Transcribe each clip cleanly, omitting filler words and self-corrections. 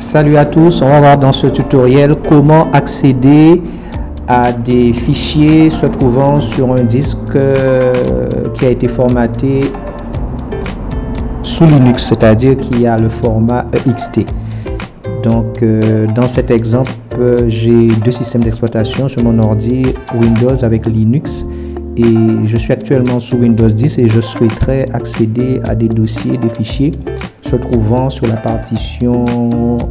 Salut à tous, on va voir dans ce tutoriel comment accéder à des fichiers se trouvant sur un disque qui a été formaté sous Linux, c'est-à-dire qui a le format EXT. Donc dans cet exemple, j'ai deux systèmes d'exploitation sur mon ordi Windows avec Linux et je suis actuellement sous Windows 10 et je souhaiterais accéder à des dossiers, des fichiers se trouvant sur la partition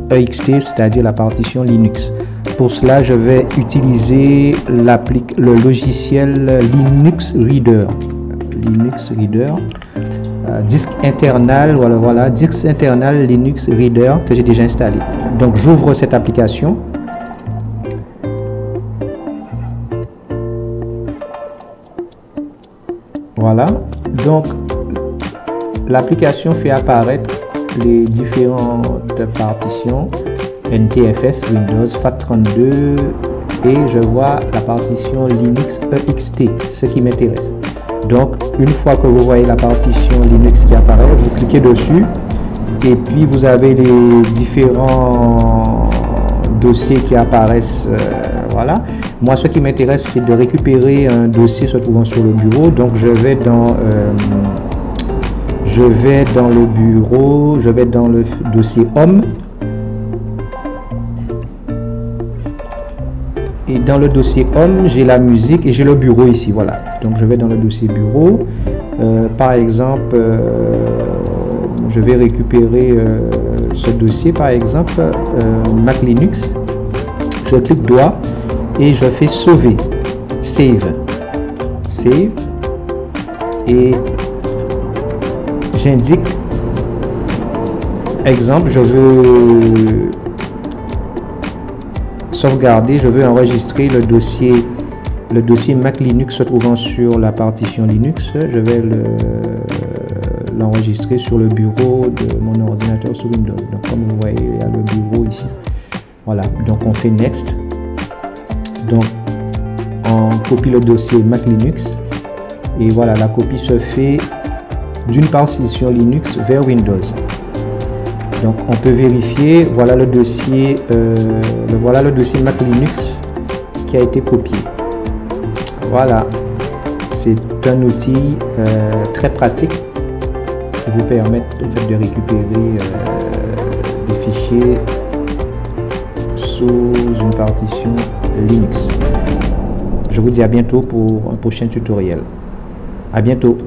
EXT, c'est-à-dire la partition Linux. Pour cela, je vais utiliser le logiciel Linux Reader. Linux Reader. Disque internal, voilà, disque internal Linux Reader que j'ai déjà installé. Donc j'ouvre cette application. Voilà, donc l'application fait apparaître les différentes partitions NTFS, Windows, FAT32 et je vois la partition Linux EXT, ce qui m'intéresse. Donc une fois que vous voyez la partition Linux qui apparaît, vous cliquez dessus et puis vous avez les différents dossiers qui apparaissent. Voilà, moi ce qui m'intéresse c'est de récupérer un dossier se trouvant sur le bureau, donc je vais dans le bureau, je vais dans le dossier Home et dans le dossier Home j'ai la musique et j'ai le bureau ici. Voilà, donc je vais dans le dossier bureau. Par exemple, je vais récupérer ce dossier, par exemple Mac Linux. Je clique droit et je fais sauver, save et j'indique exemple, je veux sauvegarder, je veux enregistrer le dossier Mac Linux se trouvant sur la partition Linux. Je vais l'enregistrer sur le bureau de mon ordinateur sous Windows. Donc comme vous voyez, il y a le bureau ici. Voilà, donc on fait next. Donc on copie le dossier Mac Linux et voilà, la copie se fait d'une partition Linux vers Windows. Donc on peut vérifier, voilà le dossier Mac Linux qui a été copié. Voilà, c'est un outil très pratique qui vous permet de récupérer des fichiers sous une partition Linux. Je vous dis à bientôt pour un prochain tutoriel. À bientôt.